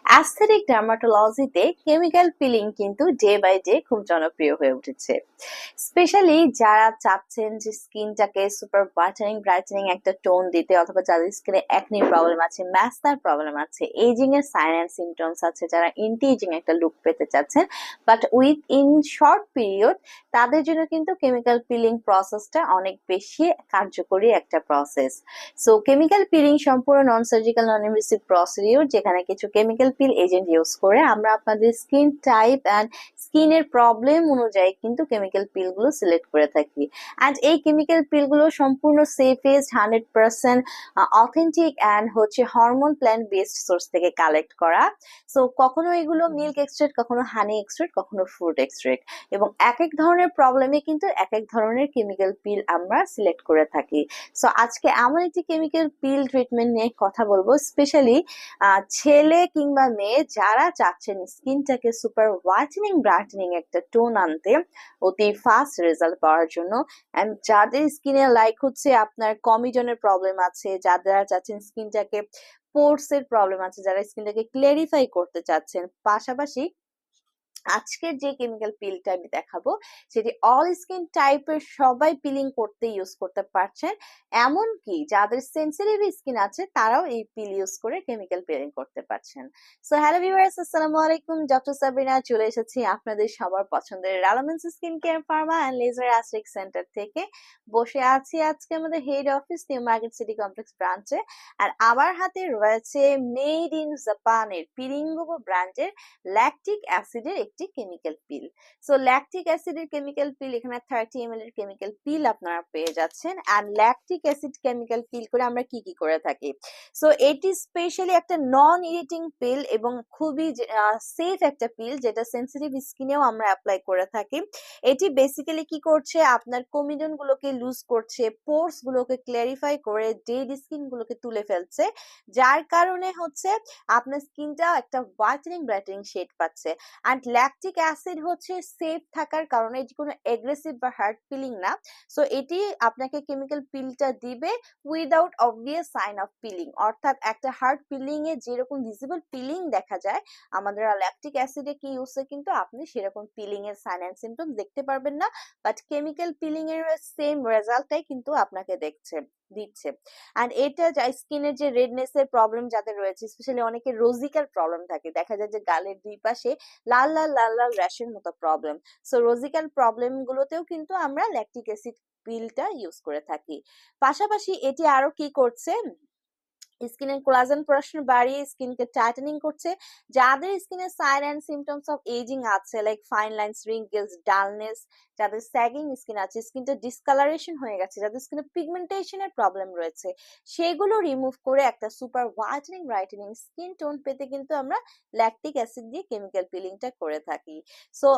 Aesthetic ডার্মাটোলজিতে chemical peeling কিন্তু day by day খুব জনপ্রিয় হয়ে উঠেছে। স্পেশালি যারা চাচ্ছেন যে স্কিনটাকে সুপার ব্রাইটেনিং একটা টোন দিতে, অথবা যাদের স্কিনে একনি প্রবলেম আছে, ম্যাস্তার প্রবলেম আছে, এজিং এর সাইন অ্যান্ড সিমটমস আছে, যারা এন্টি এজিং একটা লুক পেতে চাচ্ছেন but with in short period, তাদের জন্য কিন্তু কেমিক্যাল পিলিং প্রসেসটা অনেক বেশি কার্যকরী একটা প্রসেস। সো কেমিক্যাল পিলিং সম্পূর্ণ non surgical non invasive procedure, যেখানে কিছু কেমিক্যাল পিল এজেন্ট ইউজ করে আমরা আপনাদের স্কিন টাইপ অ্যান্ড স্কিনের প্রবলেম অনুযায়ী কিন্তু কেমিক্যাল পিলগুলো সিলেক্ট করে থাকি। অ্যান্ড এই কেমিক্যাল পিলগুলো সম্পূর্ণ সেফেস্ট 100% অথেন্টিক অ্যান্ড হচ্ছে হরমোন প্ল্যান্ট বেসড সোর্স থেকে কালেক্ট করা। সো কখনো এগুলো মিল্ক এক্সট্রেক্ট, কখনো হানি এক্সট্রেক্ট, কখনো ফ্রুট এক্সট্রেক্ট, এবং এক এক ধরনের প্রবলেমে কিন্তু এক এক ধরনের কেমিক্যাল পিল আমরা সিলেক্ট করে থাকি। সো আজকে এমন একটি কেমিক্যাল পিল ট্রিটমেন্ট নিয়ে কথা বলবো, স্পেশালি ছেলে কিংবা মেয়ে যারা চাচ্ছেন স্কিনটাকে সুপার ব্রাইটেনিং একটা টোন আনতে, অতি ফাস্ট রেজাল্ট পাওয়ার জন্য। এন্ড যাদের স্কিনে লাইক হচ্ছে আপনার কমিজনের প্রবলেম আছে, যারা চাচ্ছেন স্কিনটাকে পোর্স এর প্রবলেম আছে, যারা স্কিনটাকে ক্লেরিফাই করতে চাচ্ছেন, পাশাপাশি আজকের যে কেমিক্যাল পিলটা আমি দেখাবো সেটি অল স্কিন টাইপের সবাই পিলিং করতে ইউজ করতে পারছেন। এমনকি যাদের সেনসিটিভ স্কিন আছে তারাও এই পিল ইউজ করে কেমিক্যাল পিলিং করতে পারছেন। সো হ্যালো ভিউয়ার্স, আসসালামু আলাইকুম। ডক্টর সাবিনা চলে এসেছি আপনাদের সবার পছন্দের রালামেন্স skin care pharma and laser aesthetic centre থেকে। বসে আছি আজকে আমাদের head office new market city complex ব্রাঞ্চে। আর আমার হাতে রয়েছে মেড ইন জাপানের পিরিঙ্গোবো ব্র্যান্ডের ল্যাকটিক অ্যাসিডের একটি কেমিক্যাল পিল। সো ল্যাকটিক অ্যাসিডের কেমিক্যাল পিল, এখানে 30 ml এর কেমিক্যাল পিল আপনারা পেয়ে যাচ্ছেন। আর ল্যাকটিক অ্যাসিড কেমিক্যাল পিল করে আমরা কি কি করে থাকি? সো এটি স্পেশালি একটা নন ইরিটিং পিল এবং খুবই সেফ একটা পিল, যেটা সেনসিটিভ স্কিনেও আমরা অ্যাপ্লাই করে থাকি। এটি বেসিক্যালি কি করছে, আপনার কমিডন গুলোকে লুজ করছে, পোর্স গুলোকে ক্ল্যারিফাই করে ডেড স্কিন গুলোকে তুলে ফেলছে, যার কারণে হচ্ছে আপনার স্কিনটা একটা ব্রাইটেনিং শেড পাচ্ছে। অ্যান্ড ল্যাকটিক অ্যাসিড হচ্ছে সেফ থাকার কারণে এটি কোনো এগ্রেসিভ বা হার্ড পিলিং না। সো এটি আপনাকে কেমিক্যাল পিলটা দিবে without obvious sign of peeling, অর্থাৎ একটা হার্ড পিলিং এ যেরকম ভিজিবল পিলিং দেখা যায়, আমাদের ল্যাকটিক অ্যাসিডে কি ইউজে কিন্তু আপনি সেরকম পিলিং এর সাইন অ্যান্ড সিমটম দেখতে পারবেন না। বাট কেমিক্যাল পিলিং এর সেম রেজাল্টটাই কিন্তু আপনাকে দিচ্ছে। অ্যান্ড এটা স্কিনের যে রেডনেস এর প্রবলেম যাদের রয়েছে, স্পেশালি অনেকের রোজিকাল প্রবলেম থাকে, দেখা যায় যে গালের দুই পাশে লাল র্যাশের মতো প্রবলেম। সো রোজিকাল প্রবলেম গুলোতেও কিন্তু আমরা ল্যাকটিক অ্যাসিড পিলটা ইউজ করে থাকি। পাশাপাশি এটি আরো কি করছে, স্কিনের কোলাজেন প্রোডাকশন বাড়িয়ে স্কিনকে টাইটেনিং করছে। যাদের স্কিনে sign and symptoms of ageing আছে, like fine lines, wrinkles, dullness, যাদের স্যাগিং স্কিন আছে, স্কিনটা ডিসকালারেশন হয়ে গেছে, যাদের স্কিনে পিগমেন্টেশনের প্রবলেম রয়েছে, সেগুলো রিমুভ করে একটা সুপার ব্রাইটেনিং স্কিন টোন পেতে কিন্তু আমরা ল্যাকটিক অ্যাসিড দিয়ে কেমিক্যাল পিলিংটা করে থাকি। সো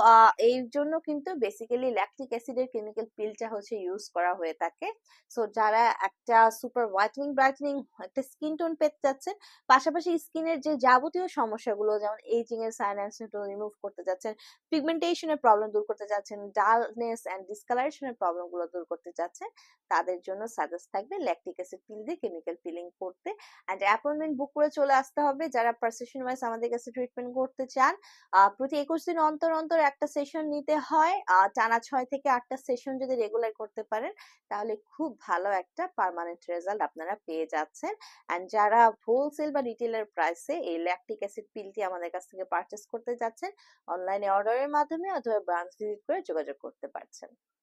এই জন্য কিন্তু বেসিক্যালি ল্যাকটিক অ্যাসিডের কেমিক্যাল পিলটা হচ্ছে ইউজ করা হয়ে থাকে। সো যারা একটা সুপার ব্রাইটেনিং একটা স্কিন টোন পেতে যাচ্ছেন, পাশাপাশি স্কিনের যে যাবতীয় সমস্যাগুলো, যেমন এজিং এর সাইন অ্যান্ড সিম্পটম রিমুভ করতে যাচ্ছেন, পিগমেন্টেশনের প্রবলেম দূর করতে যাচ্ছেন, ডালনেস এন্ড ডিসকালারেশনের প্রবলেম গুলো দূর করতে যাচ্ছেন, তাদের জন্য সাজেস্ট থাকবে ল্যাকটিক অ্যাসিড পিল দিয়ে কেমিক্যাল পিলিং করতে। এন্ড অ্যাপয়েন্টমেন্ট বুক করে চলে আসতে হবে যারা পারসেশন ওয়াইজ আমাদের কাছে ট্রিটমেন্ট করতে চান। প্রতি 21 দিন অন্তর অন্তর একটা সেশন নিতে হয়। টানা 6 থেকে 8টা সেশন যদি রেগুলার করতে পারেন, তাহলে খুব ভালো একটা পার্মানেন্ট রেজাল্ট আপনারা পেয়ে যাচ্ছেন। এন্ড যারা হোলসেল বা রিটেলের প্রাইসে এই ল্যাকটিক অ্যাসিড পিলটি আমাদের কাছ থেকে পারচেস করতে যাচ্ছেন, অনলাইনে অর্ডারের মাধ্যমে অথবা ব্রাঞ্চ ভিজিট করে যোগাযোগ করতে পারছেন।